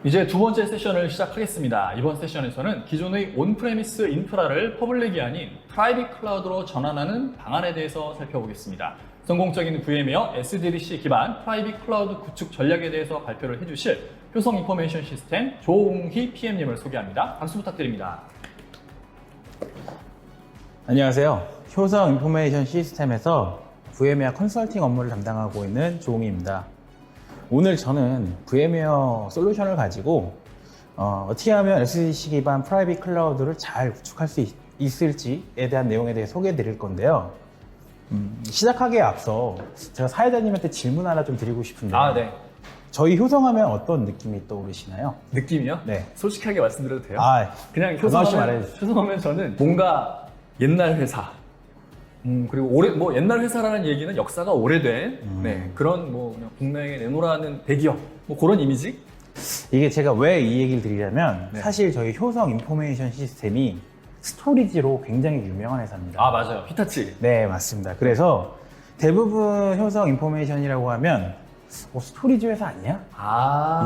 이제 두 번째 세션을 시작하겠습니다. 이번 세션에서는 기존의 온프레미스 인프라를 퍼블릭이 아닌 프라이빗 클라우드로 전환하는 방안에 대해서 살펴보겠습니다. 성공적인 VM웨어 SDDC 기반 프라이빗 클라우드 구축 전략에 대해서 발표를 해주실 효성 인포메이션 시스템 조홍희 PM님을 소개합니다. 박수 부탁드립니다. 안녕하세요. 효성 인포메이션 시스템에서 VM웨어 컨설팅 업무를 담당하고 있는 조홍희입니다. 오늘 저는 VM웨어 솔루션을 가지고 어떻게 하면 SDDC 기반 프라이빗 클라우드를 잘 구축할 수 있을지에 대한 내용에 대해 소개해 드릴 건데요. 시작하기에 앞서 제가 사회자님한테 질문 하나 좀 드리고 싶은데 네. 저희 효성하면 어떤 느낌이 떠오르시나요? 느낌이요? 네. 솔직하게 말씀드려도 돼요? 반가우시 그냥 말해주세요. 효성하면 저는 뭔가 옛날 회사, 그리고 뭐 옛날 회사라는 얘기는 역사가 오래된 네, 그런 뭐 그냥 국내에 내놓으라는 대기업 뭐 그런 이미지? 이게 제가 왜 이 얘기를 드리냐면 네. 사실 저희 효성 인포메이션 시스템이 스토리지로 굉장히 유명한 회사입니다. 맞아요. 히타치. 네, 맞습니다. 그래서 대부분 효성 인포메이션이라고 하면 스토리지 회사 아니야?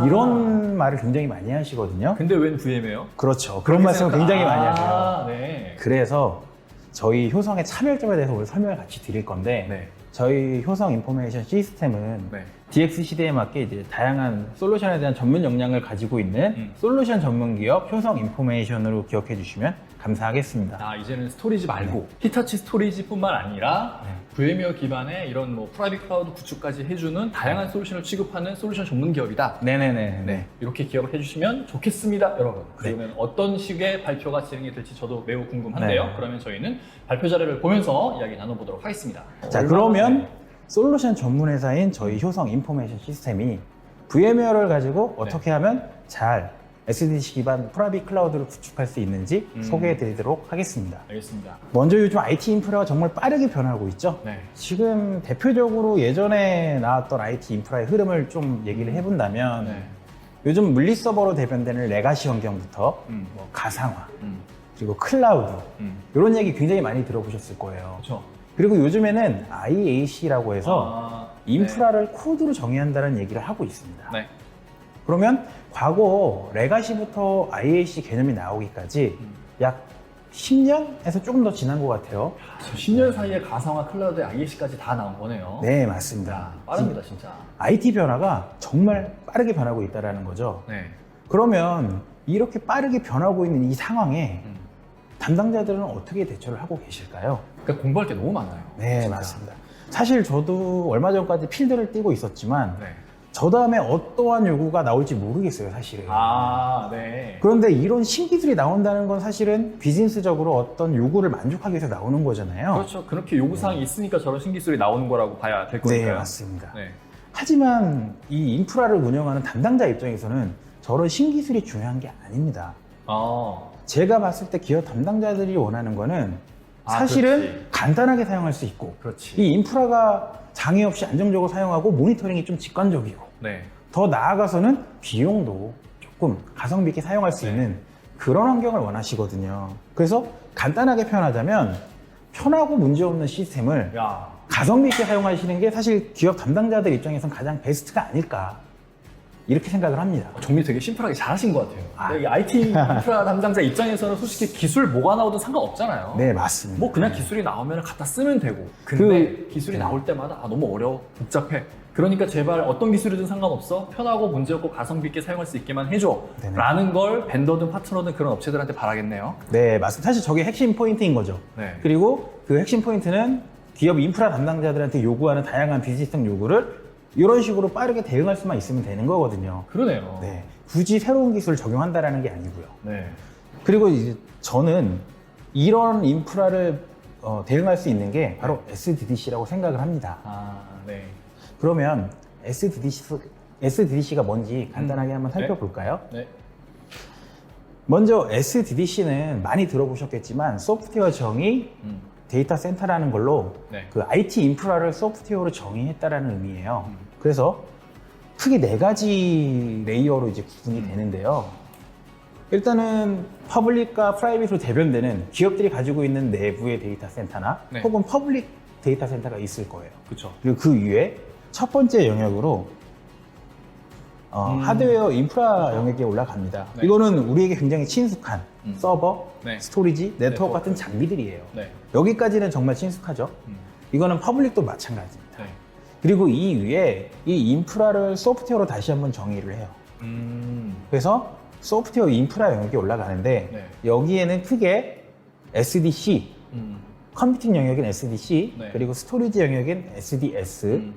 이런 말을 굉장히 많이 하시거든요. 근데 웬 VM웨어? 그렇죠. 그런 말씀을 굉장히 많이 하세요. 네. 그래서 저희 효성의 차별점에 대해서 오늘 설명을 같이 드릴 건데 네. 저희 효성 인포메이션 시스템은 네. DX 시대에 맞게 이제 다양한 솔루션에 대한 전문 역량을 가지고 있는 솔루션 전문 기업 효성 인포메이션으로 기억해 주시면 감사하겠습니다. 이제는 스토리지 말고 히타치 스토리지뿐만 아니라 VM웨어 기반의 이런 뭐 프라이빗 클라우드 구축까지 해주는 다양한 솔루션을 취급하는 솔루션 전문 기업이다. 네네네. 네, 이렇게 기억을 해주시면 좋겠습니다, 여러분. 그러면 어떤 식의 발표가 진행이 될지 저도 매우 궁금한데요. 네. 그러면 저희는 발표 자료를 보면서 이야기 나눠보도록 하겠습니다. 자, 그러면 솔루션 전문 회사인 저희 효성 인포메이션 시스템이 VM웨어를 가지고 어떻게 하면 잘 SDDC 기반 프라이빗 클라우드를 구축할 수 있는지 소개해 드리도록 하겠습니다. 알겠습니다. 먼저 요즘 IT 인프라가 정말 빠르게 변하고 있죠. 네. 지금 대표적으로 예전에 나왔던 IT 인프라의 흐름을 좀 얘기를 해본다면 네. 요즘 물리 서버로 대변되는 레가시 환경부터 뭐 가상화 그리고 클라우드 이런 얘기 굉장히 많이 들어보셨을 거예요. 그렇죠. 그리고 요즘에는 IAC라고 해서 인프라를 코드로 정의한다는 얘기를 하고 있습니다. 네. 그러면 과거 레가시부터 IAC 개념이 나오기까지 약 10년에서 조금 더 지난 것 같아요. 10년 사이에 가상화 클라우드 IAC까지 다 나온 거네요. 네, 맞습니다. 빠릅니다, 진짜. IT 변화가 정말 빠르게 변하고 있다는 거죠. 네. 그러면 이렇게 빠르게 변하고 있는 이 상황에 담당자들은 어떻게 대처를 하고 계실까요? 그러니까 공부할 게 너무 많아요. 네, 진짜. 맞습니다. 사실 저도 얼마 전까지 필드를 뛰고 있었지만 네. 저 다음에 어떠한 요구가 나올지 모르겠어요, 사실은. 네. 그런데 이런 신기술이 나온다는 건 사실은 비즈니스적으로 어떤 요구를 만족하기 위해서 나오는 거잖아요. 그렇죠. 그렇게 요구사항이 있으니까 저런 신기술이 나오는 거라고 봐야 될 거니까요. 네, 맞습니다. 네. 하지만 이 인프라를 운영하는 담당자 입장에서는 저런 신기술이 중요한 게 아닙니다. 제가 봤을 때 기업 담당자들이 원하는 거는 사실은 그렇지. 간단하게 사용할 수 있고 그렇지. 이 인프라가 장애 없이 안정적으로 사용하고 모니터링이 좀 직관적이고 네. 더 나아가서는 비용도 조금 가성비 있게 사용할 수 있는 그런 환경을 원하시거든요. 그래서 간단하게 표현하자면 편하고 문제없는 시스템을 가성비 있게 사용하시는 게 사실 기업 담당자들 입장에선 가장 베스트가 아닐까 이렇게 생각을 합니다. 정리 되게 심플하게 잘하신 것 같아요. 이 IT 인프라 담당자 입장에서는 솔직히 기술 뭐가 나오든 상관없잖아요. 네, 맞습니다. 뭐 그냥 기술이 나오면 갖다 쓰면 되고. 근데 기술이 나올 때마다 너무 어려워, 복잡해. 그러니까 제발 어떤 기술이든 상관없어. 편하고 문제없고 가성비 있게 사용할 수 있게만 해줘. 네네. 라는 걸 벤더든 파트너든 그런 업체들한테 바라겠네요. 네, 맞습니다. 사실 저게 핵심 포인트인 거죠. 네. 그리고 그 핵심 포인트는 기업 인프라 담당자들한테 요구하는 다양한 비즈니스적 요구를 이런 식으로 빠르게 대응할 수만 있으면 되는 거거든요. 그러네요. 네, 굳이 새로운 기술을 적용한다라는 게 아니고요. 네. 그리고 이제 저는 이런 인프라를 대응할 수 있는 게 바로 SDDC라고 생각을 합니다. 네. 그러면 SDDC가 뭔지 간단하게 한번 살펴볼까요? 네. 먼저 SDDC는 많이 들어보셨겠지만 소프트웨어 정의 데이터 센터라는 걸로 그 IT 인프라를 소프트웨어로 정의했다라는 의미예요. 그래서 크게 4가지 레이어로 이제 구분이 되는데요. 일단은 퍼블릭과 프라이빗으로 대변되는 기업들이 가지고 있는 내부의 데이터 센터나 혹은 퍼블릭 데이터 센터가 있을 거예요. 그렇죠. 그리고 그 위에 첫 번째 영역으로 하드웨어 인프라 영역에 올라갑니다. 네. 이거는 우리에게 굉장히 친숙한 서버, 네. 스토리지, 네트워크 같은 장비들이에요. 여기까지는 정말 친숙하죠. 이거는 퍼블릭도 마찬가지입니다. 네. 그리고 이 위에 이 인프라를 소프트웨어로 다시 한번 정의를 해요. 그래서 소프트웨어 인프라 영역에 올라가는데 네. 여기에는 크게 SDC, 컴퓨팅 영역인 SDC, 네. 그리고 스토리지 영역인 SDS,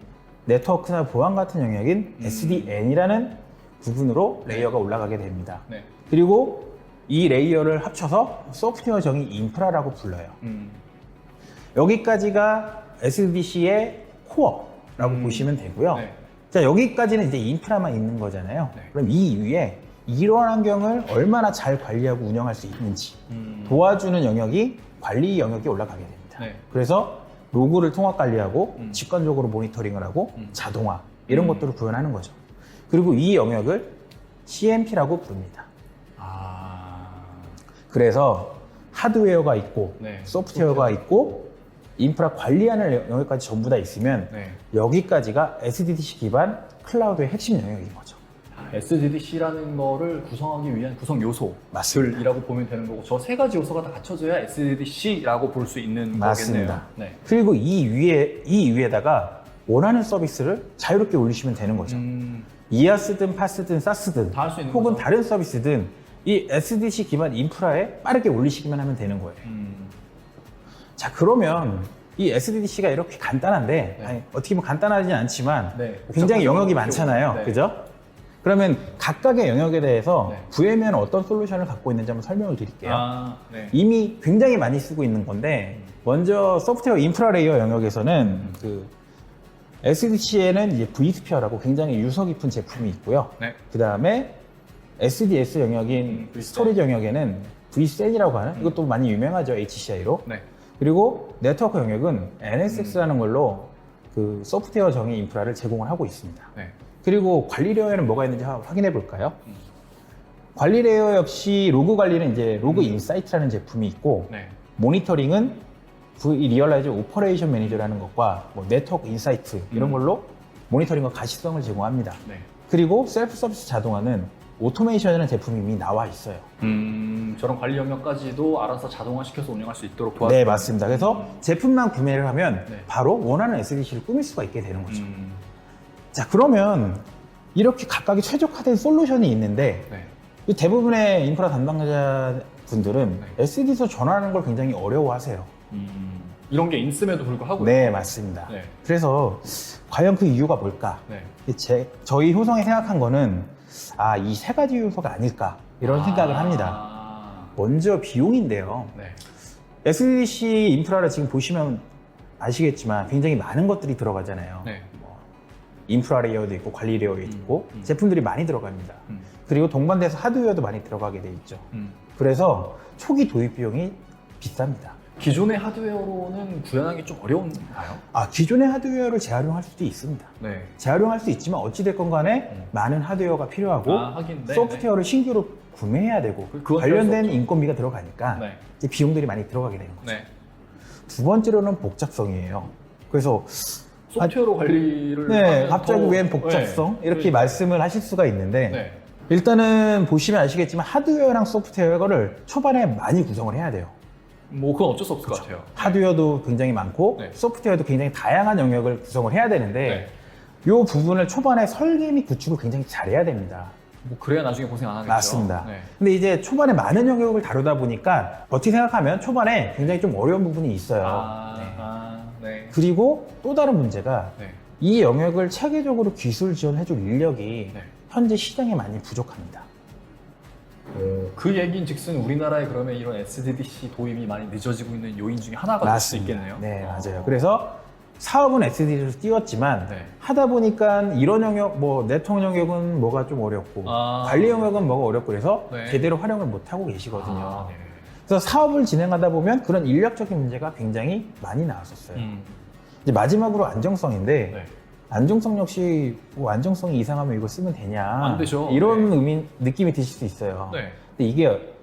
네트워크나 보안 같은 영역인 SDN이라는 부분으로 레이어가 올라가게 됩니다. 네. 그리고 이 레이어를 합쳐서 소프트웨어 정의 인프라라고 불러요. 여기까지가 SDC의 코어라고 보시면 되고요. 네. 자, 여기까지는 이제 인프라만 있는 거잖아요. 네. 그럼 이 위에 이러한 환경을 얼마나 잘 관리하고 운영할 수 있는지 도와주는 영역이 관리 영역에 올라가게 됩니다. 네. 그래서 로그를 통합 관리하고 직관적으로 모니터링을 하고 자동화 이런 것들을 구현하는 거죠. 그리고 이 영역을 CMP라고 부릅니다. 그래서 하드웨어가 있고 네. 소프트웨어가 있고 인프라 관리하는 영역까지 전부 다 있으면 네. 여기까지가 SDDC 기반 클라우드의 핵심 영역인 거죠. SDDC라는 거를 구성하기 위한 구성 요소들이라고 보면 되는 거고 저 세 가지 요소가 다 갖춰져야 SDDC라고 볼 수 있는 맞습니다. 거겠네요. 네. 그리고 이 위에다가 원하는 서비스를 자유롭게 올리시면 되는 거죠. 이아스든 파스든 사스든 다 할 수 있는 혹은 거죠. 다른 서비스든 이 SDDC 기반 인프라에 빠르게 올리시기만 하면 되는 거예요. 자, 그러면 이 SDDC가 이렇게 간단한데 네. 아니, 어떻게 보면 간단하진 않지만 네. 굉장히 영역이 복잡하죠. 많잖아요. 네. 그죠? 그러면 각각의 영역에 대해서 네. VM에는 어떤 솔루션을 갖고 있는지 한번 설명을 드릴게요. 네. 이미 굉장히 많이 쓰고 있는 건데 먼저 소프트웨어 인프라 레이어 영역에서는 그 SDC에는 이제 vSphere라고 굉장히 유서 깊은 제품이 있고요. 네. 그 다음에 SDS 영역인 vSphere. 스토리지 영역에는 vSAN이라고 하는 이것도 많이 유명하죠. HCI로. 네. 그리고 네트워크 영역은 NSX라는 걸로 그 소프트웨어 정의 인프라를 제공을 하고 있습니다. 네. 그리고 관리 레이어에는 뭐가 있는지 한번 확인해 볼까요? 관리 레이어 역시 로그 관리는 이제 로그 인사이트라는 제품이 있고 네. 모니터링은 리얼라이즈 오퍼레이션 매니저라는 것과 뭐 네트워크 인사이트 이런 걸로 모니터링과 가시성을 제공합니다. 네. 그리고 셀프 서비스 자동화는 오토메이션이라는 제품이 이미 나와 있어요. 저런 관리 영역까지도 알아서 자동화시켜서 운영할 수 있도록 도와주는. 네, 맞습니다. 그래서 제품만 구매를 하면 네. 바로 원하는 SDC를 꾸밀 수가 있게 되는 거죠. 자, 그러면 이렇게 각각의 최적화된 솔루션이 있는데 네. 이 대부분의 인프라 담당자분들은 SD에서 전환하는 걸 굉장히 어려워하세요. 이런 게 있음에도 불구하고. 네, 맞습니다. 네. 그래서 과연 그 이유가 뭘까? 네. 저희 효성이 생각한 거는 이 세 가지 요소가 아닐까 이런 생각을 합니다. 먼저 비용인데요. 네. SDC 인프라를 지금 보시면 아시겠지만 굉장히 많은 것들이 들어가잖아요. 네. 인프라 레이어도 있고 관리 레이어도 있고 제품들이 많이 들어갑니다. 그리고 동반돼서 하드웨어도 많이 들어가게 돼 있죠. 그래서 초기 도입 비용이 비쌉니다. 기존의 하드웨어로는 구현하기 좀 어려운가요? 기존의 하드웨어를 재활용할 수도 있습니다. 네. 재활용할 수 있지만 어찌됐건 간에 많은 하드웨어가 필요하고 하긴, 네, 소프트웨어를 신규로 구매해야 되고 그건 관련된 필요 없죠. 인건비가 들어가니까 네. 이제 비용들이 많이 들어가게 되는 거죠. 네. 두 번째로는 복잡성이에요. 그래서 소프트웨어로 관리를 네, 하면 갑자기 더- 웬 복잡성? 네. 이렇게 말씀을 하실 수가 있는데 네. 일단은 보시면 아시겠지만 하드웨어랑 소프트웨어를 초반에 많이 구성을 해야 돼요. 뭐 그건 어쩔 수 없을 것 같아요. 하드웨어도 굉장히 많고 네. 소프트웨어도 굉장히 다양한 영역을 구성을 해야 되는데 네. 이 부분을 초반에 설계 및 구축을 굉장히 잘해야 됩니다. 뭐 그래야 나중에 고생 안 하겠죠. 맞습니다. 네. 근데 이제 초반에 많은 영역을 다루다 보니까 어떻게 생각하면 초반에 굉장히 좀 어려운 부분이 있어요. 네. 그리고 또 다른 문제가 네. 이 영역을 체계적으로 기술 지원해줄 인력이 네. 현재 시장에 많이 부족합니다. 그 얘기인 즉슨 우리나라에 그러면 이런 SDDC 도입이 많이 늦어지고 있는 요인 중에 하나가 될 수 있겠네요. 네, 맞아요. 그래서 사업은 SD를 띄웠지만 네. 하다 보니까 이런 영역, 뭐 네트워크 영역은 뭐가 좀 어렵고 관리 영역은 뭐가 어렵고 그래서 네. 제대로 활용을 못 하고 계시거든요. 네. 그래서 사업을 진행하다 보면 그런 인력적인 문제가 굉장히 많이 나왔었어요. 이제 마지막으로 안정성인데 네. 안정성 역시 뭐 안정성이 이상하면 이거 쓰면 되냐 안 되죠. 이런 네. 느낌이 드실 수 있어요. 네. 근데 이게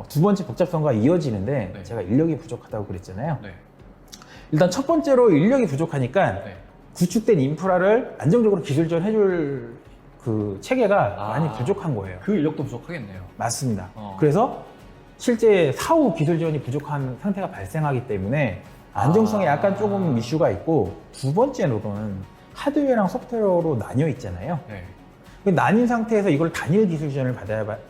두 번째 복잡성과 이어지는데 네. 제가 인력이 부족하다고 그랬잖아요. 네. 일단 첫 번째로 인력이 부족하니까 네. 구축된 인프라를 안정적으로 기술 지원해줄 그 체계가 많이 부족한 거예요. 그 인력도 부족하겠네요. 맞습니다. 그래서 실제 사후 기술 지원이 부족한 상태가 발생하기 때문에 안정성에 약간 조금 이슈가 있고, 두 번째로는 하드웨어랑 소프트웨어로 나뉘어 있잖아요. 네. 그 나뉜 상태에서 이걸 단일 기술 지원을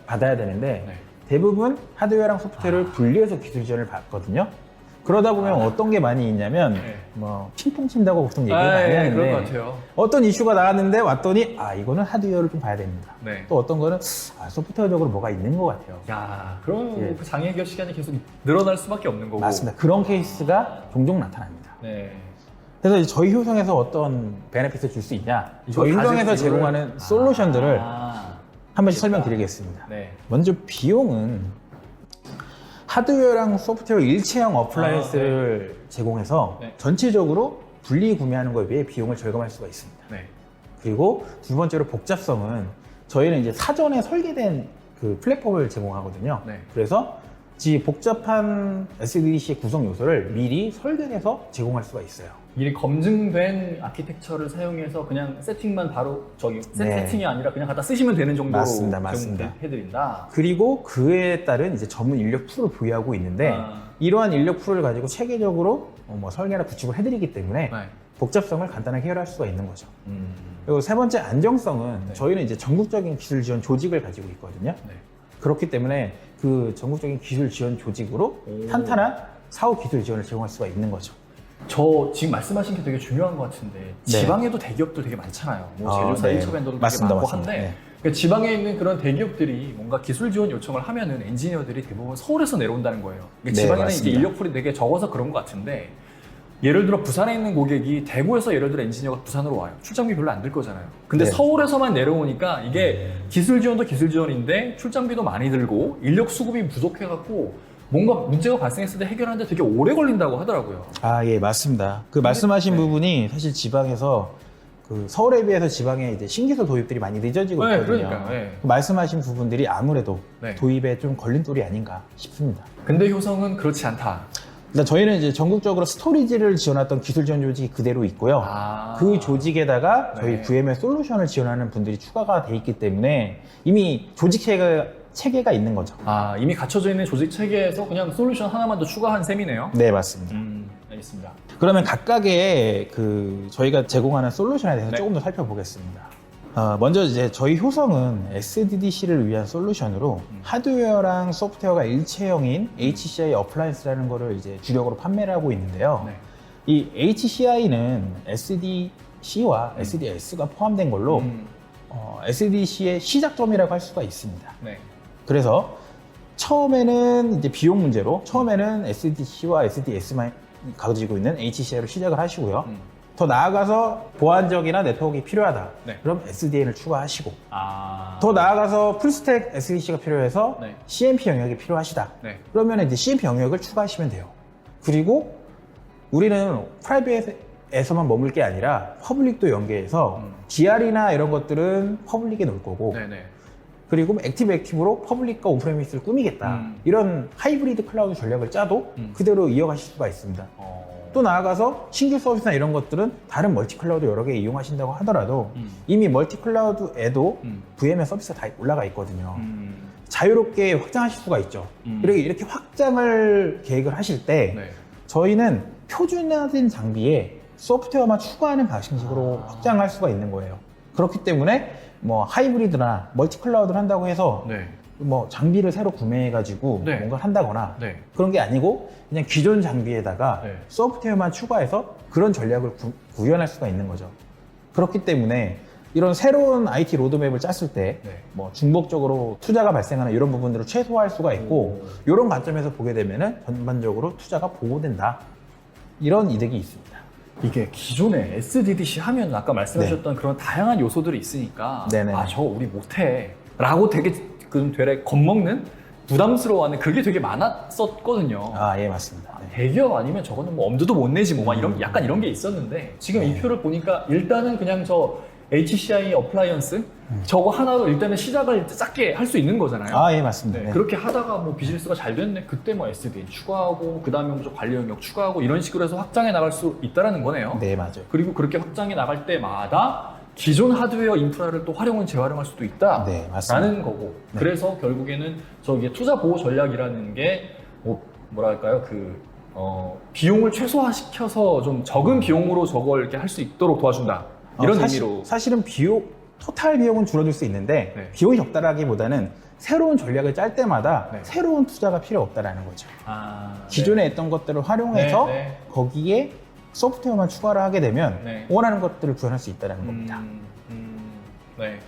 받아야 되는데 네. 대부분 하드웨어랑 소프트웨어를 분리해서 기술 지원을 받거든요. 그러다 보면 어떤 게 많이 있냐면 네. 뭐 핑퐁 친다고 보통 얘기를 많이 예, 하는데, 그런 것 같아요. 어떤 이슈가 나왔는데 왔더니 이거는 하드웨어를 좀 봐야 됩니다. 네. 또 어떤 거는 소프트웨어적으로 뭐가 있는 것 같아요. 야, 그럼 예. 그 장애 해결 시간이 계속 늘어날 수밖에 없는 거고. 맞습니다. 그런 케이스가 종종 나타납니다. 네. 그래서 이제 저희 효성에서 어떤 베네핏을 줄 수 있냐, 저희 이걸 효성에서 가지고 제공하는 솔루션들을 아, 한 번씩 설명드리겠습니다. 네. 먼저 비용은 하드웨어랑 소프트웨어 일체형 어플라이언스를 제공해서 네. 전체적으로 분리 구매하는 것에 비해 비용을 절감할 수가 있습니다. 네. 그리고 두 번째로 복잡성은 저희는 이제 사전에 설계된 그 플랫폼을 제공하거든요. 네. 그래서 이 복잡한 SDDC의 구성 요소를 미리 설계해서 제공할 수가 있어요. 미리 검증된 아키텍처를 사용해서 그냥 세팅만 바로 네. 세팅이 아니라 그냥 갖다 쓰시면 되는 정도로 맞습니다. 해드린다. 그리고 그에 따른 이제 전문 인력 풀을 보유하고 있는데, 이러한 인력 풀을 가지고 체계적으로 뭐 설계나 구축을 해드리기 때문에 네. 복잡성을 간단하게 해결할 수가 있는 거죠. 그리고 세 번째 안정성은 네. 저희는 이제 전국적인 기술 지원 조직을 가지고 있거든요. 네. 그렇기 때문에 그 전국적인 기술 지원 조직으로 오. 탄탄한 사후 기술 지원을 제공할 수가 있는 거죠. 저 지금 말씀하신 게 되게 중요한 것 같은데 지방에도 대기업들 되게 많잖아요. 뭐 제조사 네. 1차 벤더도 되게 맞습니다, 많고 맞습니다. 한데 네. 그러니까 지방에 있는 그런 대기업들이 뭔가 기술 지원 요청을 하면은 엔지니어들이 대부분 서울에서 내려온다는 거예요. 그러니까 네, 지방에는 이제 맞습니다. 인력풀이 되게 적어서 그런 것 같은데, 예를 들어 부산에 있는 고객이 대구에서 예를 들어 엔지니어가 부산으로 와요. 출장비 별로 안 들 거잖아요. 근데 네. 서울에서만 내려오니까 이게 기술 지원도 기술 지원인데 출장비도 많이 들고 인력 수급이 부족해갖고 뭔가 문제가 발생했을 때 해결하는데 되게 오래 걸린다고 하더라고요. 예, 맞습니다. 그 말씀하신 네. 부분이 사실 지방에서 그 서울에 비해서 지방에 이제 신기술 도입들이 많이 늦어지고 네, 있거든요. 그러니까요. 네. 그 말씀하신 부분들이 아무래도 네. 도입에 좀 걸림돌이 아닌가 싶습니다. 근데 효성은 그렇지 않다. 일단 저희는 이제 전국적으로 스토리지를 지원했던 기술 지원 조직이 그대로 있고요. 그 조직에다가 저희 네. VMware 솔루션을 지원하는 분들이 추가가 돼 있기 때문에 이미 조직 체계가 있는 거죠. 이미 갖춰져 있는 조직 체계에서 그냥 솔루션 하나만 더 추가한 셈이네요. 네, 맞습니다. 알겠습니다. 그러면 각각의 그 저희가 제공하는 솔루션에 대해서 네. 조금 더 살펴보겠습니다. 먼저 이제 저희 효성은 SDDC를 위한 솔루션으로 하드웨어랑 소프트웨어가 일체형인 HCI 어플라이언스라는 거를 이제 주력으로 판매를 하고 있는데요. 네. 이 HCI는 SDC와 SDS가 포함된 걸로 SDC의 시작점이라고 할 수가 있습니다. 네. 그래서 처음에는 이제 비용 문제로 처음에는 SDC와 SDS만 가지고 있는 HCI로 시작을 하시고요. 더 나아가서 보안적이나 네트워크가 필요하다. 네. 그럼 SDN을 추가하시고, 아. 더 나아가서 풀스택 SDC가 필요해서 네. CMP 영역이 필요하시다. 네. 그러면 이제 CMP 영역을 추가하시면 돼요. 그리고 우리는 프라이빗에서만 머물 게 아니라 퍼블릭도 연계해서 DR이나 이런 것들은 퍼블릭에 놓을 거고, 네네. 그리고 액티브로 퍼블릭과 온프레미스를 꾸미겠다. 이런 하이브리드 클라우드 전략을 짜도 그대로 이어가실 수가 있습니다. 또 나아가서 신규 서비스나 이런 것들은 다른 멀티 클라우드 여러 개 이용하신다고 하더라도 이미 멀티 클라우드에도 VMware 서비스가 다 올라가 있거든요. 자유롭게 확장하실 수가 있죠. 그리고 이렇게 확장을 계획을 하실 때 네. 저희는 표준화된 장비에 소프트웨어만 추가하는 방식으로 확장할 수가 있는 거예요. 그렇기 때문에 뭐 하이브리드나 멀티 클라우드를 한다고 해서 네. 뭐 장비를 새로 구매해가지고 네. 뭔가를 한다거나 네. 그런 게 아니고 그냥 기존 장비에다가 네. 소프트웨어만 추가해서 그런 전략을 구현할 수가 있는 거죠. 그렇기 때문에 이런 새로운 IT 로드맵을 짰을 때 네. 뭐 중복적으로 투자가 발생하는 이런 부분들을 최소화할 수가 있고, 이런 관점에서 보게 되면은 전반적으로 투자가 보호된다. 이런 이득이 있습니다. 이게 기존에 SDDC 하면 아까 말씀하셨던 그런 다양한 요소들이 있으니까 네네. 저거 우리 못해 라고 되게 되레 겁먹는 부담스러워하는 그게 되게 많았었거든요. 예, 맞습니다. 네. 대기업 아니면 저거는 뭐 엄두도 못 내지 뭐 막 이런 약간 이런 게 있었는데 지금 이 표를 보니까 일단은 그냥 저 HCI 어플라이언스 저거 하나로 일단은 시작을 작게 할 수 있는 거잖아요. 예, 맞습니다. 네, 네. 그렇게 하다가 뭐 비즈니스가 잘 됐네. 그때 뭐 SDN 추가하고 그 다음에 뭐 관리 영역 추가하고 이런 식으로 해서 확장해 나갈 수 있다라는 거네요. 네, 맞아요. 그리고 그렇게 확장해 나갈 때마다 기존 하드웨어 인프라를 또 활용은 재활용할 수도 있다. 네, 맞습니다. 라는 거고. 네. 그래서 결국에는 저기 투자 보호 전략이라는 게 뭐랄까요? 비용을 최소화시켜서 좀 적은 비용으로 저걸 이렇게 할 수 있도록 도와준다. 이런 의미로. 사실은 토탈 비용은 줄어들 수 있는데 네. 비용이 적다라기보다는 새로운 전략을 짤 때마다 네. 새로운 투자가 필요 없다라는 거죠. 네. 기존에 했던 것들을 활용해서 네, 네. 거기에 소프트웨어만 추가를 하게 되면 네. 원하는 것들을 구현할 수 있다는 겁니다. 네.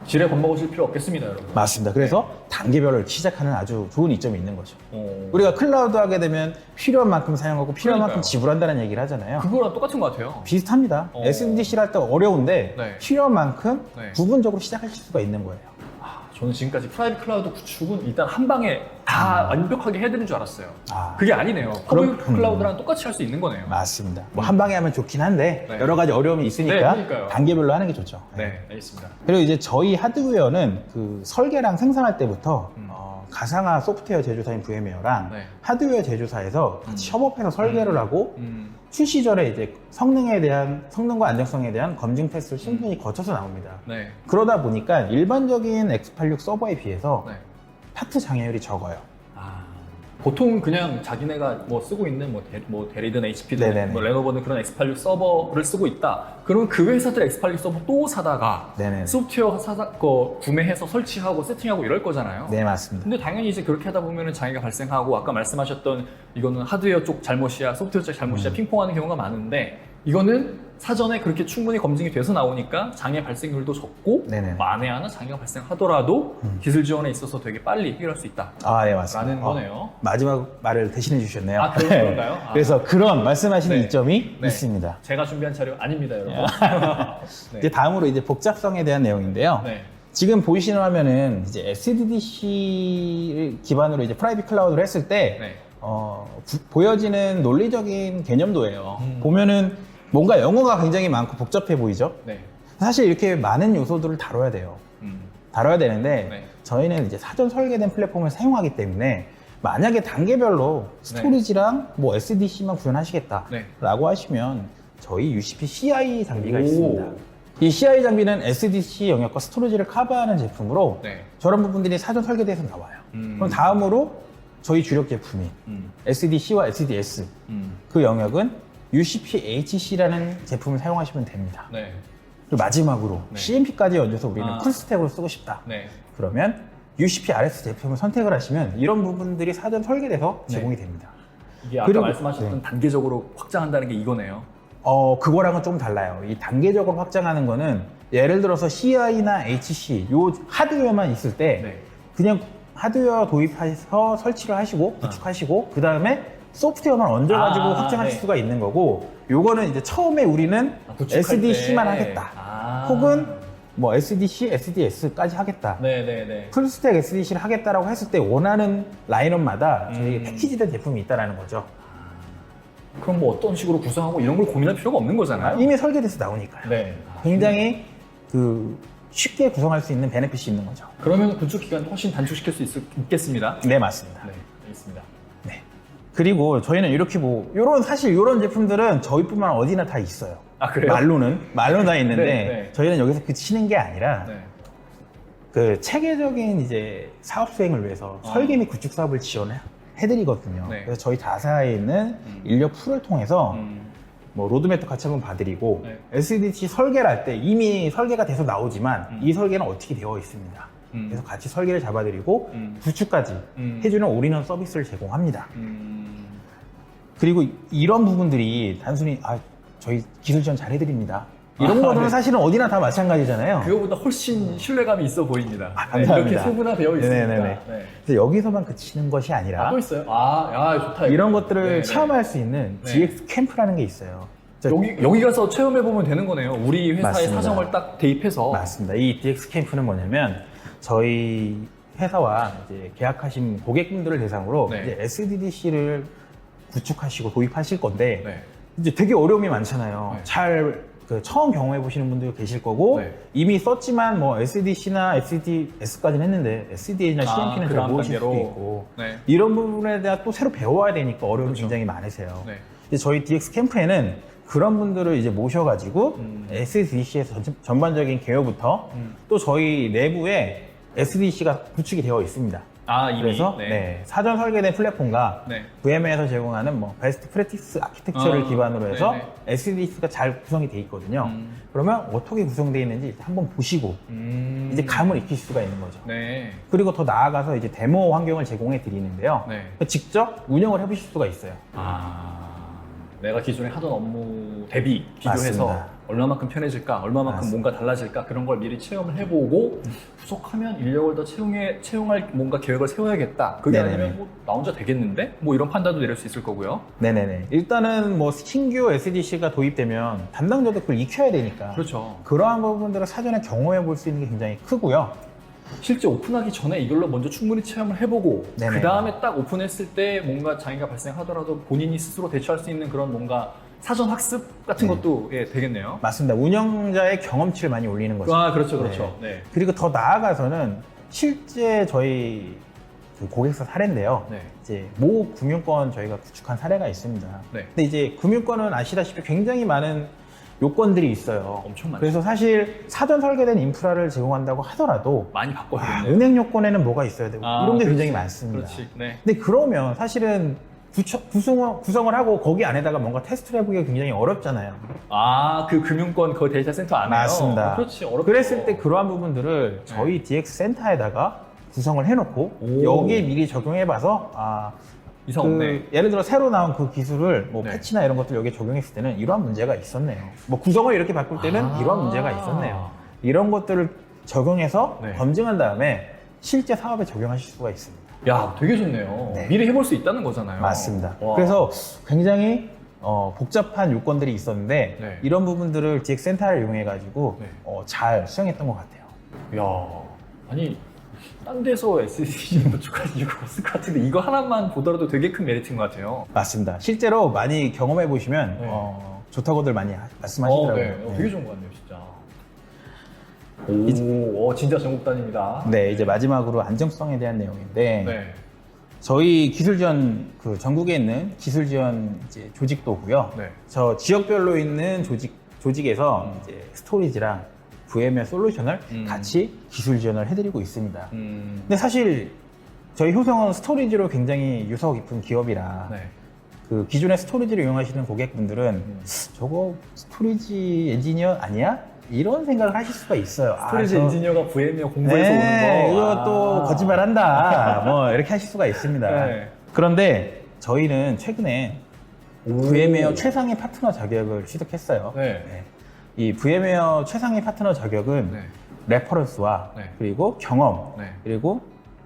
지레 겁먹으실 필요 없겠습니다, 여러분. 맞습니다. 그래서 단계별로 시작하는 아주 좋은 이점이 있는 거죠. 어. 우리가 클라우드 하게 되면 필요한 만큼 사용하고 필요한 그러니까요. 만큼 지불한다는 얘기를 하잖아요. 그거랑 똑같은 것 같아요. 비슷합니다. SDC를 할 때 어려운데 네. 필요한 만큼 네. 부분적으로 시작하실 수가 있는 거예요. 저는 지금까지 프라이빗 클라우드 구축은 일단 한 방에 다 완벽하게 해드린 줄 알았어요. 그게 아니네요. 그럼- 퍼블릭 클라우드랑 똑같이 할 수 있는 거네요. 맞습니다. 뭐 한 방에 하면 좋긴 한데 네. 여러 가지 어려움이 있으니까 네, 그러니까요. 단계별로 하는 게 좋죠. 네, 알겠습니다. 그리고 이제 저희 하드웨어는 그 설계랑 생산할 때부터 가상화 소프트웨어 제조사인 VM웨어랑 네. 하드웨어 제조사에서 같이 협업해서 설계를 하고 음, 출시 전에 이제 성능과 안정성에 대한 검증 테스트를 충분히 거쳐서 나옵니다. 네. 그러다 보니까 일반적인 X86 서버에 비해서 네. 파트 장애율이 적어요. 보통 그냥 자기네가 뭐 쓰고 있는 데리든 HP든 네네네. 뭐 레노버든 그런 X86 서버를 쓰고 있다. 그러면 그 회사들 X86 서버 또 사다가 네네. 소프트웨어 구매해서 설치하고 세팅하고 이럴 거잖아요. 네, 맞습니다. 근데 당연히 이제 그렇게 하다 보면은 장애가 발생하고 아까 말씀하셨던 이거는 하드웨어 쪽 잘못이야, 소프트웨어 쪽 잘못이야 핑퐁하는 경우가 많은데 이거는 사전에 그렇게 충분히 검증이 돼서 나오니까 장애 발생률도 적고 네네네. 만에 하나 장애가 발생하더라도 기술 지원에 있어서 되게 빨리 해결할 수 있다. 네, 맞습니다. 라는 거네요. 마지막 말을 대신해 주셨네요. 그런가요? 그래서 그런 말씀하시는 네. 이점이 네. 있습니다. 제가 준비한 자료 아닙니다, 여러분. 네. 이제 다음으로 이제 복잡성에 대한 내용인데요. 네. 지금 보이시는 화면은 이제 SDDC 기반으로 이제 프라이빗 클라우드를 했을 때 네. 보여지는 논리적인 개념도예요. 보면은 뭔가 영어가 굉장히 많고 복잡해 보이죠? 네. 사실 이렇게 많은 요소들을 다뤄야 돼요. 다뤄야 되는데 네. 저희는 이제 사전 설계된 플랫폼을 사용하기 때문에 만약에 단계별로 스토리지랑 뭐 SDC만 구현하시겠다라고 네. 하시면 저희 UCP CI 장비가 오. 있습니다. 이 CI 장비는 SDC 영역과 스토리지를 커버하는 제품으로 네. 저런 부분들이 사전 설계돼서 나와요. 그럼 다음으로 저희 주력 제품인 SDC와 SDS 그 영역은 UCP-HC라는 제품을 사용하시면 됩니다. 네. 그리고 마지막으로 네. CMP까지 얹어서 우리는 아. 풀스택으로 쓰고 싶다. 네. 그러면 UCP-RS 제품을 선택을 하시면 이런 부분들이 사전 설계돼서 네. 제공이 됩니다. 이게 아까 그리고- 말씀하셨던 네. 단계적으로 확장한다는 게 이거네요. 그거랑은 좀 달라요. 이 단계적으로 확장하는 거는 예를 들어서 CI나 HC 요 하드웨어만 있을 때 네. 그냥 하드웨어 도입해서 설치를 하시고 구축하시고 그 다음에 소프트웨어만 얹어가지고 확장하실 네. 수가 있는 거고 요거는 이제 처음에 우리는 구축할 SDC만 때. 하겠다. 혹은 뭐 SDC, SDS까지 하겠다. 네네네. 풀스택 SDC를 하겠다라고 했을 때 원하는 라인업마다 저희 패키지된 제품이 있다는 거죠. 그럼 뭐 어떤 식으로 구성하고 이런 걸 고민할 필요가 없는 거잖아요. 이미 설계돼서 나오니까요. 네. 굉장히 쉽게 구성할 수 있는 베네핏이 있는 거죠. 그러면 구축 기간 훨씬 단축시킬 수 있겠습니다. 네, 맞습니다. 네, 알겠습니다. 네. 그리고 저희는 이렇게 사실 이런 제품들은 저희뿐만 어디나 다 있어요. 그래요? 말로는 다 있는데 네, 네. 저희는 여기서 그치는 게 아니라 네. 그 체계적인 이제 사업 수행을 위해서 설계 및 구축 사업을 지원을 해드리거든요. 네. 그래서 저희 자사에 있는 인력 풀을 통해서 음. 뭐 로드맵도 같이 한번 봐드리고 네. SDC 설계를 할 때 이미 설계가 돼서 나오지만 이 설계는 어떻게 되어 있습니다. 그래서 같이 설계를 잡아드리고 구축까지 해주는 올인원 서비스를 제공합니다. 그리고 이런 부분들이 단순히 저희 기술 지원 잘 해드립니다. 이런 것들은 네. 사실은 어디나 다 마찬가지잖아요. 그거보다 훨씬 신뢰감이 있어 보입니다. 네, 감사합니다. 이렇게 소분화되어 있습니다. 네네네. 네. 그래서 여기서만 그치는 것이 아니라 또 있어요? 좋다. 이런 것들을 네네. 체험할 수 있는 네. GX 캠프라는 게 있어요. 여기 가서 체험해보면 되는 거네요. 우리 회사의 맞습니다. 사정을 딱 대입해서. 맞습니다. 이 DX 캠프는 뭐냐면 저희 회사와 이제 계약하신 고객분들을 대상으로 네. 이제 SDDC를 구축하시고 도입하실 건데 네. 이제 되게 어려움이 많잖아요. 네. 처음 경험해 보시는 분도 계실 거고 네. 이미 썼지만 뭐 SDC나 SDS까지는 했는데 SDA나 CMP는 그 잘 다음 모르실 수도 단계로. 있고 네. 이런 부분에 대해 또 새로 배워야 되니까 어려움이 그렇죠. 굉장히 많으세요. 네. 이제 저희 DX 캠프에는 그런 분들을 이제 모셔가지고 SDC에서 전반적인 개요부터 또 저희 내부에 SDC가 구축이 되어 있습니다. 아, 이미? 그래서 네. 네, 사전 설계된 플랫폼과 네. VM에서 제공하는 뭐 베스트 프랙티스 아키텍처를 기반으로 해서 네네. SDC가 잘 구성이 되어 있거든요. 그러면 어떻게 구성되어 있는지 한번 보시고 이제 감을 익힐 수가 있는 거죠. 네. 그리고 더 나아가서 이제 데모 환경을 제공해 드리는데요. 네. 직접 운영을 해보실 수가 있어요. 내가 기존에 하던 업무 대비 비교해서 맞습니다. 얼마만큼 편해질까, 얼마만큼 맞습니다. 뭔가 달라질까 그런 걸 미리 체험을 해보고 부족하면 인력을 더 채용할 뭔가 계획을 세워야겠다. 그게 네네네. 아니면 뭐 나 혼자 되겠는데? 뭐 이런 판단도 내릴 수 있을 거고요. 네네네. 일단은 뭐 신규 SDC가 도입되면 담당자도 그걸 익혀야 되니까. 그렇죠. 그러한 부분들을 사전에 경험해 볼 수 있는 게 굉장히 크고요. 실제 오픈하기 전에 이걸로 먼저 충분히 체험을 해보고 네네. 그 다음에 딱 오픈했을 때 뭔가 장애가 발생하더라도 본인이 스스로 대처할 수 있는 그런 뭔가 사전 학습 같은 네. 것도 예, 되겠네요. 맞습니다. 운영자의 경험치를 많이 올리는 거죠. 아, 그렇죠, 그렇죠. 네. 그리고 더 나아가서는 실제 저희 그 고객사 사례인데요. 네. 이제 모 금융권 저희가 구축한 사례가 있습니다. 네. 근데 이제 금융권은 아시다시피 굉장히 많은 요건들이 있어요. 엄청 많죠. 그래서 사실 사전 설계된 인프라를 제공한다고 하더라도 많이 바꿔야 은행 요건에는 뭐가 있어야 되고 이런 게 그렇지. 굉장히 많습니다. 그렇지. 네. 근데 그러면 사실은 구성을 하고 거기 안에다가 뭔가 테스트를 해보기가 굉장히 어렵잖아요. 아, 그 금융권 그 데이터 센터 안에요? 맞습니다. 그렇지, 어렵죠. 그랬을 때 그러한 부분들을 저희 DX 센터에다가 구성을 해놓고 오. 여기에 미리 적용해봐서 이상 없네. 예를 들어 새로 나온 그 기술을 뭐 네. 패치나 이런 것들 여기에 적용했을 때는 이러한 문제가 있었네요. 뭐 구성을 이렇게 바꿀 때는 이러한 문제가 있었네요. 이런 것들을 적용해서 네. 검증한 다음에 실제 사업에 적용하실 수가 있습니다. 야, 되게 좋네요. 네. 미리 해볼 수 있다는 거잖아요. 맞습니다. 와. 그래서 굉장히 복잡한 요건들이 있었는데 네. 이런 부분들을 DX 센터를 이용해가지고 네. 잘 수행했던 것 같아요. 야, 아니 딴 데서 SDC 구축할 이유가 없을 것 같은데 이거 하나만 보더라도 되게 큰 메리트인 것 같아요. 맞습니다. 실제로 많이 경험해 보시면 네. 좋다고들 많이 말씀하시더라고요. 네. 되게 좋은 것 같네요, 진짜. 오, 진짜 전국단입니다. 네, 이제 마지막으로 안정성에 대한 내용인데 네. 저희 기술 지원 그 전국에 있는 기술 지원 이제 조직도고요. 네. 저 지역별로 있는 조직에서 이제 스토리지랑 VMware 솔루션을 같이 기술 지원을 해드리고 있습니다. 근데 사실 저희 효성은 스토리지로 굉장히 유서 깊은 기업이라 네. 그 기존의 스토리지를 이용하시는 고객분들은 저거 스토리지 엔지니어 아니야? 이런 생각을 하실 수가 있어요. 스토리지 엔지니어가 VMware 공부해서 오는 거. 이거 또 거짓말한다. 뭐 이렇게 하실 수가 있습니다. 네. 그런데 저희는 최근에 VMware 최상위 파트너 자격을 취득했어요. 네. 네. 이 VMware 최상위 파트너 자격은 네. 레퍼런스와 네. 그리고 경험 네. 그리고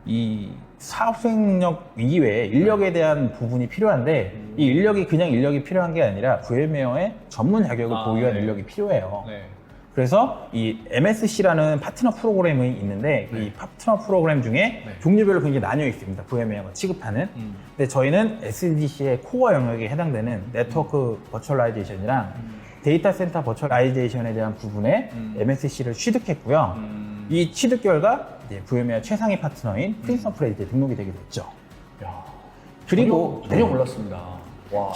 이 사업 수행 능력 이외에 인력에 대한 부분이 필요한데 이 인력이 그냥 인력이 필요한 게 아니라 VMware의 전문 자격을 보유한 네. 인력이 필요해요. 네. 그래서 이 MSC라는 파트너 프로그램이 있는데 네. 이 파트너 프로그램 중에 종류별로 굉장히 나뉘어 있습니다. VMware가 취급하는. 근데 저희는 SDC의 코어 영역에 해당되는 네트워크 버추얼라이제이션이랑 데이터 센터 버추얼라이제이션에 대한 부분에 MSC를 취득했고요. 이 취득 결과 이제 VMware 최상위 파트너인 프린스턴 프레디에 등록이 되게 됐죠. 야, 그리고 전혀 몰랐습니다. 와,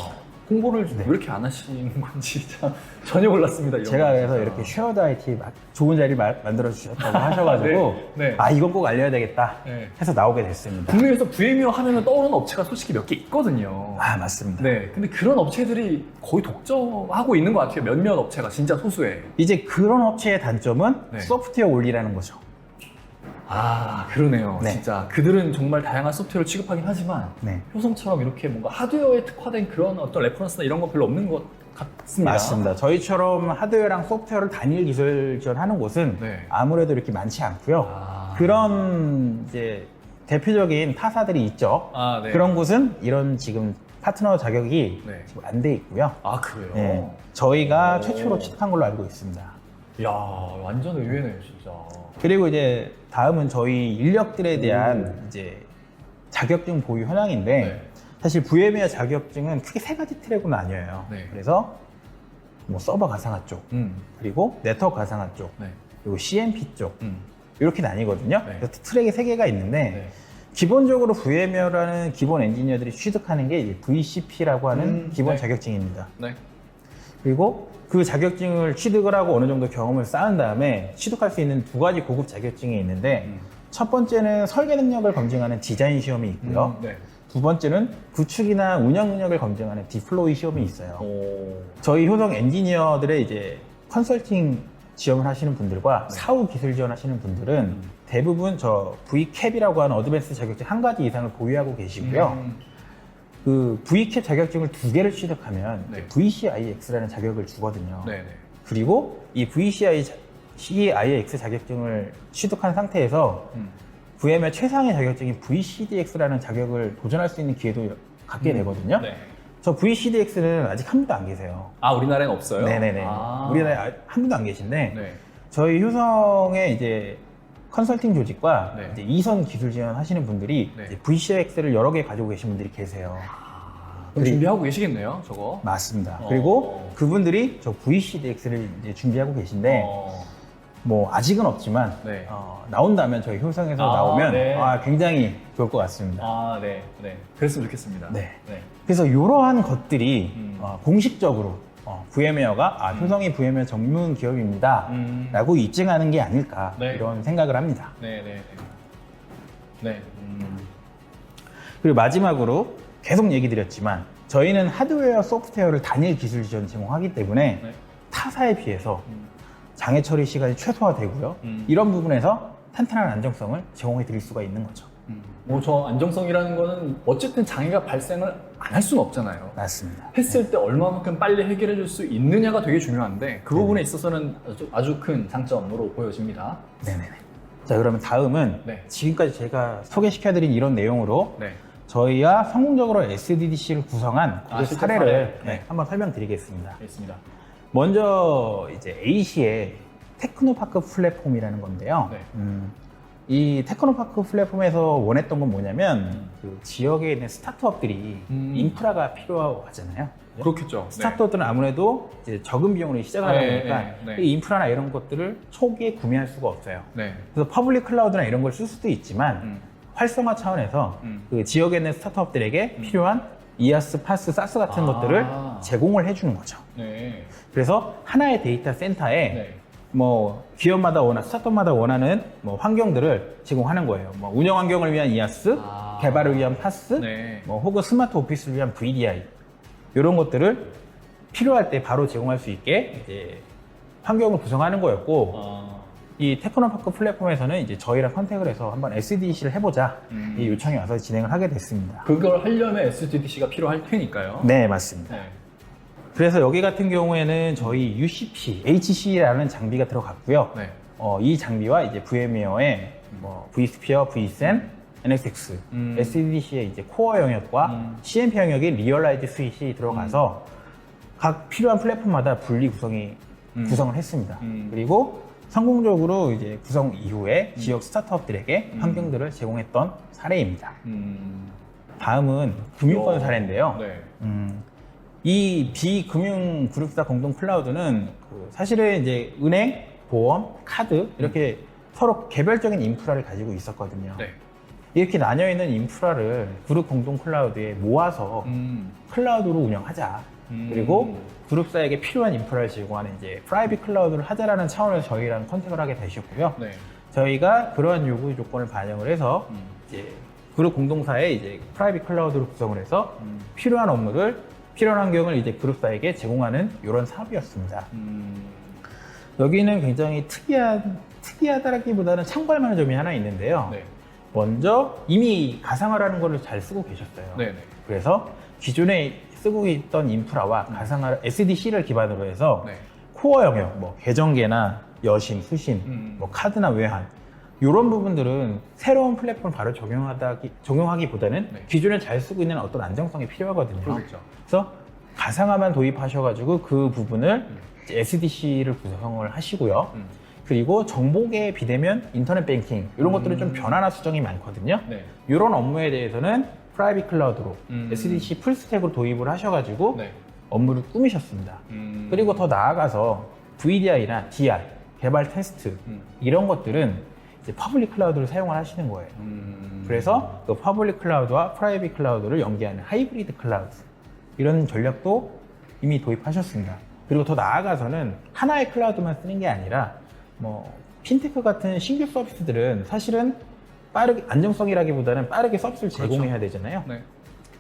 홍보를 왜 이렇게 안 하시는 건지 참 전혀 몰랐습니다. 이런 제가 거 그래서 진짜. 이렇게 쉐어드 IT 좋은 자리 만들어 주셨다고 하셔가지고 네, 네. 아 이건 꼭 알려야 되겠다 네. 해서 나오게 됐습니다. 국내에서 VMware 하면 떠오르는 업체가 솔직히 몇 개 있거든요. 아 맞습니다. 네, 근데 그런 업체들이 거의 독점하고 있는 것 같아요. 몇몇 업체가 진짜 소수예요. 이제 그런 업체의 단점은 네. 소프트웨어 올리라는 거죠. 아, 그러네요. 네. 진짜 그들은 정말 다양한 소프트웨어를 취급하긴 하지만 네. 효성처럼 이렇게 뭔가 하드웨어에 특화된 그런 어떤 레퍼런스나 이런 거 별로 없는 것 같습니다. 맞습니다. 저희처럼 하드웨어랑 소프트웨어를 단일 기술 지원하는 곳은 네. 아무래도 이렇게 많지 않고요. 아. 그런 이제 대표적인 타사들이 있죠. 아, 네. 그런 곳은 이런 지금 파트너 자격이 네. 지금 안 돼 있고요. 아, 그래요? 네. 저희가 오. 최초로 취득한 걸로 알고 있습니다. 야, 완전 의외네요, 진짜. 그리고 이제 다음은 저희 인력들에 대한 이제 자격증 보유 현황인데 네. 사실 VMware 자격증은 크게 세 가지 트랙으로 나뉘어요. 네. 그래서 뭐 서버 가상화 쪽, 그리고 네트워크 가상화 쪽, 네. 그리고 CMP 쪽 이렇게 나뉘거든요. 네. 그래서 트랙이 세 개가 있는데 네. 기본적으로 VMware라는 기본 엔지니어들이 취득하는 게 이제 VCP라고 하는 기본 네. 자격증입니다. 네. 그리고 그 자격증을 취득을 하고 어느 정도 경험을 쌓은 다음에 취득할 수 있는 두 가지 고급 자격증이 있는데 첫 번째는 설계 능력을 검증하는 디자인 시험이 있고요. 네. 두 번째는 구축이나 운영 능력을 검증하는 디플로이 시험이 있어요. 오. 저희 효성 엔지니어들의 이제 컨설팅 지원을 하시는 분들과 사후 기술 지원하시는 분들은 대부분 저 VCAP이라고 하는 어드밴스 자격증 한 가지 이상을 보유하고 계시고요. 그 VCAP 자격증을 두 개를 취득하면 네. VCIX라는 자격을 주거든요. 네네. 그리고 이 VCIX 자격증을 취득한 상태에서 VM의 최상의 자격증인 VCDX라는 자격을 도전할 수 있는 기회도 갖게 되거든요. 네. 저 VCDX는 아직 한 분도 안 계세요. 아, 우리나라에는 없어요? 네네네. 아. 우리나라에 한 분도 안 계신데 네. 저희 효성의 이제 컨설팅 조직과 네. 이제 이선 기술 지원 하시는 분들이 네. 이제 VCX를 여러 개 가지고 계신 분들이 계세요. 그럼 준비하고 계시겠네요, 저거? 맞습니다. 어. 그리고 그분들이 저 VCDX를 이제 준비하고 계신데 어. 뭐 아직은 없지만 네. 나온다면 저희 효성에서 아, 나오면 네. 굉장히 좋을 것 같습니다. 아, 네. 네. 그랬으면 좋겠습니다. 네. 네. 그래서 이러한 것들이 음. 공식적으로 VM웨어가 효성이 VM웨어 전문 기업입니다 라고 입증하는 게 아닐까 네. 이런 생각을 합니다. 네, 네, 네. 네. 그리고 마지막으로 계속 얘기 드렸지만 저희는 하드웨어, 소프트웨어를 단일 기술 지원 제공하기 때문에 네. 타사에 비해서 장애 처리 시간이 최소화되고요. 음. 이런 부분에서 탄탄한 안정성을 제공해 드릴 수가 있는 거죠. 뭐 저 안정성이라는 거는 어쨌든 장애가 발생을 안 할 수는 없잖아요. 맞습니다. 했을 때 얼마만큼 빨리 해결해 줄 수 있느냐가 되게 중요한데 그 부분에 있어서는 아주 큰 장점으로 보여집니다. 네네네. 자, 그러면 다음은 네. 지금까지 제가 소개시켜드린 이런 내용으로 네. 저희가 성공적으로 SDDC를 구성한 그 실제 사례를 사례. 네. 한번 설명드리겠습니다. 알겠습니다. 먼저 이제 A시의 테크노파크 플랫폼이라는 건데요. 네. 이 테크노파크 플랫폼에서 원했던 건 뭐냐면 그 지역에 있는 스타트업들이 인프라가 필요하잖아요. 그렇겠죠. 스타트업들은 아무래도 이제 적은 비용으로 시작을 하다 네, 보니까 네, 네. 이 인프라나 이런 것들을 초기에 구매할 수가 없어요. 네. 그래서 퍼블릭 클라우드나 이런 걸 쓸 수도 있지만 활성화 차원에서 그 지역에 있는 스타트업들에게 필요한 이아스, 파스, 사스 같은 것들을 제공을 해주는 거죠. 네. 그래서 하나의 데이터 센터에 네. 뭐 기업마다 스타트업마다 원하는 뭐 환경들을 제공하는 거예요. 뭐 운영 환경을 위한 이아스, 개발을 위한 파스, 네. 뭐 혹은 스마트 오피스를 위한 VDI 이런 것들을 필요할 때 바로 제공할 수 있게 이제 환경을 구성하는 거였고 이 테크노파크 플랫폼에서는 이제 저희랑 컨택을 해서 한번 SDDC를 해보자 이 요청이 와서 진행을 하게 됐습니다. 그걸 하려면 SDDC가 필요할 테니까요. 네, 맞습니다. 네. 그래서 여기 같은 경우에는 저희 UCP, HC라는 장비가 들어갔고요. 네. 이 장비와 이제 VM웨어의 뭐 vSphere, vSAN, NSX, SDDC의 이제 코어 영역과 CMP 영역의 리얼라이즈 스윗이 들어가서 각 필요한 플랫폼마다 분리 구성을 했습니다. 그리고 성공적으로 이제 구성 이후에 지역 스타트업들에게 환경들을 제공했던 사례입니다. 다음은 금융권 사례인데요. 네. 이 비금융 그룹사 공동 클라우드는 사실은 이제 은행, 보험, 카드 이렇게 서로 개별적인 인프라를 가지고 있었거든요. 네. 이렇게 나뉘어 있는 인프라를 그룹 공동 클라우드에 모아서 클라우드로 운영하자. 그리고 그룹사에게 필요한 인프라를 제공하는 이제 프라이빗 클라우드를 하자라는 차원에서 저희랑 컨택을 하게 되셨고요. 네. 저희가 그러한 요구 조건을 반영을 해서 이제 그룹 공동사에 이제 프라이빗 클라우드를 구성을 해서 필요한 업무를 필요한 환경을 이제 그룹사에게 제공하는 이런 사업이었습니다. 여기는 굉장히 특이하다라기보다는 참고할 만한 점이 하나 있는데요. 네. 먼저 이미 가상화라는 걸 잘 쓰고 계셨어요. 네. 네. 그래서 기존에 쓰고 있던 인프라와 가상화 SDC를 기반으로 해서 네. 코어 영역, 뭐 계정계나 여신, 수신, 뭐 카드나 외환 이런 부분들은 새로운 플랫폼을 바로 적용하기보다는 네. 기존에 잘 쓰고 있는 어떤 안정성이 필요하거든요. 그렇죠. 그래서 가상화만 도입하셔가지고 그 부분을 SDC를 구성을 하시고요. 그리고 정보계 비대면, 인터넷 뱅킹 이런 것들은 좀 변화나 수정이 많거든요. 네. 이런 업무에 대해서는 프라이빗 클라우드로 SDC 풀스택으로 도입을 하셔가지고 네. 업무를 꾸미셨습니다. 그리고 더 나아가서 VDI나 DR, 개발 테스트 이런 것들은 이제 퍼블릭 클라우드를 사용을 하시는 거예요. 그래서 그 퍼블릭 클라우드와 프라이빗 클라우드를 연계하는 하이브리드 클라우드 이런 전략도 이미 도입하셨습니다. 그리고 더 나아가서는 하나의 클라우드만 쓰는 게 아니라 뭐 핀테크 같은 신규 서비스들은 사실은 빠르게 안정성이라기보다는 빠르게 서비스를 그렇죠. 제공해야 되잖아요. 네.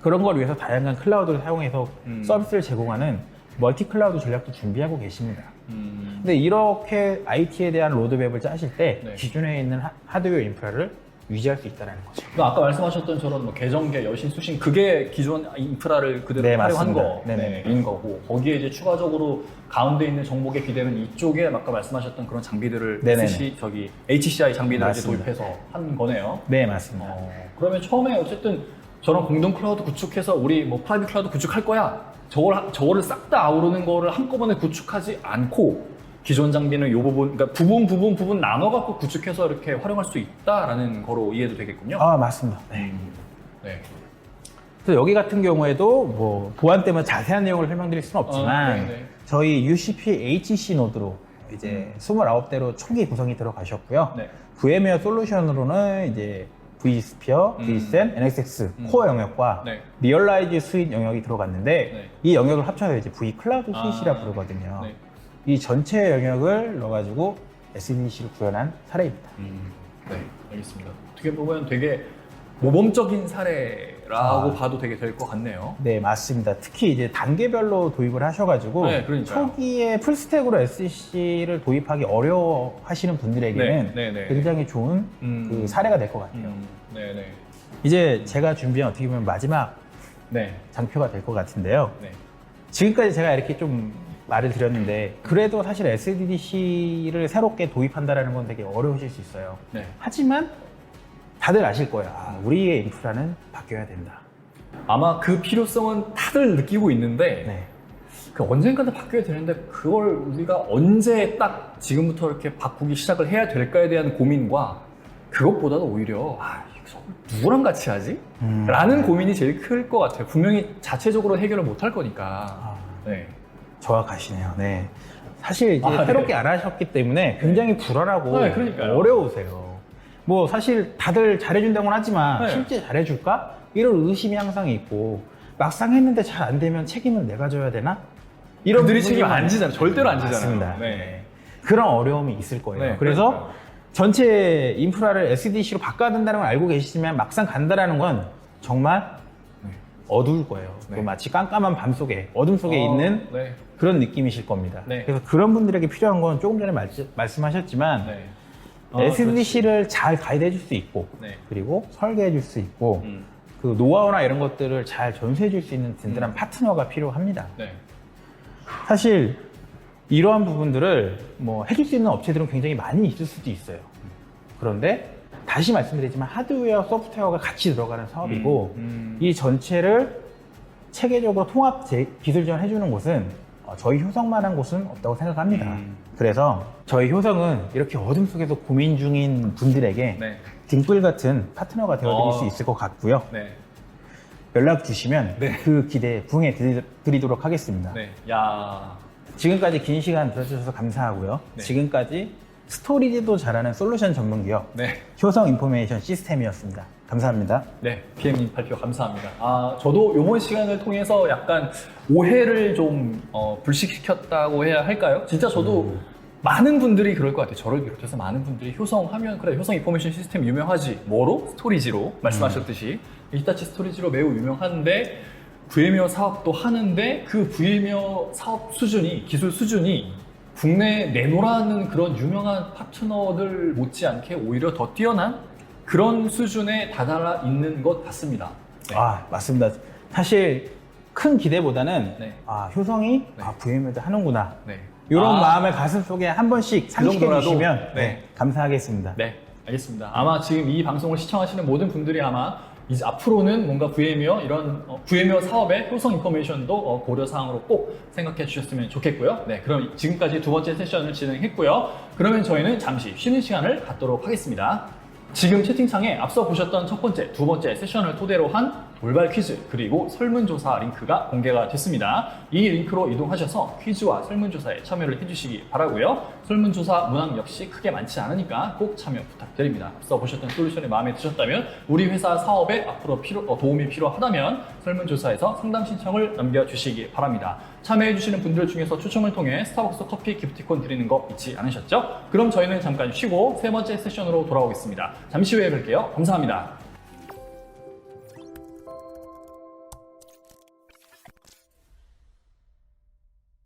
그런 걸 위해서 다양한 클라우드를 사용해서 서비스를 제공하는 멀티 클라우드 전략도 준비하고 계십니다. 근데 이렇게 IT에 대한 로드맵을 짜실 때 네. 기존에 있는 하드웨어 인프라를 유지할 수 있다는 거죠. 그러니까 아까 말씀하셨던 저런 뭐 계정계, 여신, 수신 그게 기존 인프라를 그대로 네, 활용한 맞습니다. 거인 거고 거기에 이제 추가적으로 가운데 있는 정보계 기대는 이쪽에 아까 말씀하셨던 그런 장비들을 네네네. 저기 HCI 장비들을 이제 맞습니다. 도입해서 한 거네요. 네, 맞습니다. 그러면 처음에 어쨌든 저런 공동 클라우드 구축해서 우리 뭐 프라이빗 클라우드 구축할 거야. 저거를 싹 다 아우르는 거를 한꺼번에 구축하지 않고 기존 장비는 요 부분, 그러니까 부분 나눠갖고 구축해서 이렇게 활용할 수 있다라는 거로 이해도 되겠군요. 아, 맞습니다. 네. 네. 그래서 여기 같은 경우에도 뭐 보안 때문에 자세한 내용을 설명드릴 수는 없지만 네네. 저희 UCP HC 노드로 이제 29대로 총기 구성이 들어가셨고요. 네. VM웨어 솔루션으로는 이제 vSphere, vSAN, NSX 코어 영역과 네. 리얼라이즈 스윗 영역이 들어갔는데 네. 이 영역을 합쳐서 이제 V 클라우드 스윗이라 부르거든요. 네. 이 전체 영역을 넣어가지고 SDDC를 구현한 사례입니다. 네, 알겠습니다. 어떻게 보면 되게 모범적인 사례라고 봐도 되게 될 것 같네요. 네, 맞습니다. 특히 이제 단계별로 도입을 하셔가지고 네, 그러니까요. 초기에 풀스택으로 SDC를 도입하기 어려워하시는 분들에게는 네, 네, 네. 굉장히 좋은 그 사례가 될 것 같아요. 네네. 이제 제가 준비한 어떻게 보면 마지막 네. 장표가 될 것 같은데요. 네. 지금까지 제가 이렇게 좀 말을 드렸는데 그래도 사실 SDDC를 새롭게 도입한다는 건 되게 어려우실 수 있어요. 네. 하지만 다들 아실 거예요. 아, 우리의 인프라는 바뀌어야 된다. 아마 그 필요성은 다들 느끼고 있는데 네. 그 언젠가는 바뀌어야 되는데 그걸 우리가 언제 딱 지금부터 이렇게 바꾸기 시작을 해야 될까에 대한 고민과 그것보다도 오히려 이거 누구랑 같이 하지? 라는 고민이 제일 클 것 같아요. 분명히 자체적으로 해결을 못 할 거니까. 네. 정확하시네요. 네. 사실 이제 네. 새롭게 안 하셨기 때문에 굉장히 불안하고 네, 그러니까요. 어려우세요. 뭐 사실 다들 잘해준다고는 하지만 네. 실제 잘해줄까? 이런 의심이 항상 있고 막상 했는데 잘 안 되면 책임은 내가 져야 되나? 이런 그들이 부분이 책임 안 많- 지잖아요. 절대로 안 지잖아요. 맞습니다. 네. 그런 어려움이 있을 거예요. 네, 그래서 그러니까요. 전체 인프라를 SDC로 바꿔야 된다는 걸 알고 계시지만 막상 간다라는 건 정말 어두울 거예요. 네. 그 마치 깜깜한 밤 속에 어둠 속에 있는 네. 그런 느낌이실 겁니다. 네. 그래서 그런 분들에게 필요한 건 조금 전에 말씀하셨지만 네. SDC를 잘 가이드해 줄 수 있고 네. 그리고 설계해 줄 수 있고 음. 그 노하우나 이런 것들을 잘 전수해 줄 수 있는 든든한 파트너가 필요합니다. 네. 사실 이러한 부분들을 뭐 해줄 수 있는 업체들은 굉장히 많이 있을 수도 있어요. 그런데 다시 말씀드리지만 하드웨어, 소프트웨어가 같이 들어가는 사업이고 이 전체를 체계적으로 통합 기술 지원을 해주는 곳은 저희 효성만한 곳은 없다고 생각합니다. 그래서 저희 효성은 이렇게 어둠 속에서 고민 중인 분들에게 네. 등불 같은 파트너가 되어드릴 수 있을 것 같고요. 네. 연락 주시면 네. 그 기대에 부응해 드리도록 하겠습니다. 네. 야. 지금까지 긴 시간 들어주셔서 감사하고요. 네. 지금까지 스토리지도 잘하는 솔루션 전문 기업 네. 효성 인포메이션 시스템이었습니다. 감사합니다. 네, PM님 발표 감사합니다. 저도 이번 시간을 통해서 약간 오해를 좀 불식시켰다고 해야 할까요? 진짜 저도 많은 분들이 그럴 것 같아요. 저를 비롯해서 많은 분들이 효성 하면 그래 효성 인포메이션 시스템 유명하지. 뭐로? 스토리지로 말씀하셨듯이 히타치 스토리지로 매우 유명한데 VM웨어 사업도 하는데 그 VM웨어 사업 수준이 기술 수준이 국내에 내놓으라는 그런 유명한 파트너들 못지않게 오히려 더 뛰어난 그런 수준에 다다라 있는 것 같습니다. 네. 맞습니다. 사실 큰 기대보다는 네. 효성이 네. VM웨어도 하는구나. 네. 이런 마음을 가슴 속에 한 번씩 상식해 정도라도, 주시면 네. 감사하겠습니다. 네, 알겠습니다. 아마 지금 이 방송을 시청하시는 모든 분들이 아마 이제 앞으로는 뭔가 VM웨어 이런 VM웨어 사업의 효성 인포메이션도 고려 사항으로 꼭 생각해 주셨으면 좋겠고요. 네, 그럼 지금까지 두 번째 세션을 진행했고요. 그러면 저희는 잠시 쉬는 시간을 갖도록 하겠습니다. 지금 채팅창에 앞서 보셨던 첫 번째, 두 번째 세션을 토대로 한 돌발 퀴즈 그리고 설문조사 링크가 공개가 됐습니다. 이 링크로 이동하셔서 퀴즈와 설문조사에 참여를 해주시기 바라고요. 설문조사 문항 역시 크게 많지 않으니까 꼭 참여 부탁드립니다. 앞서 보셨던 솔루션이 마음에 드셨다면 우리 회사 사업에 앞으로 도움이 필요하다면 설문조사에서 상담 신청을 남겨주시기 바랍니다. 참여해주시는 분들 중에서 추첨을 통해 스타벅스 커피 기프티콘 드리는 거 잊지 않으셨죠? 그럼 저희는 잠깐 쉬고 세 번째 세션으로 돌아오겠습니다. 잠시 후에 뵐게요. 감사합니다.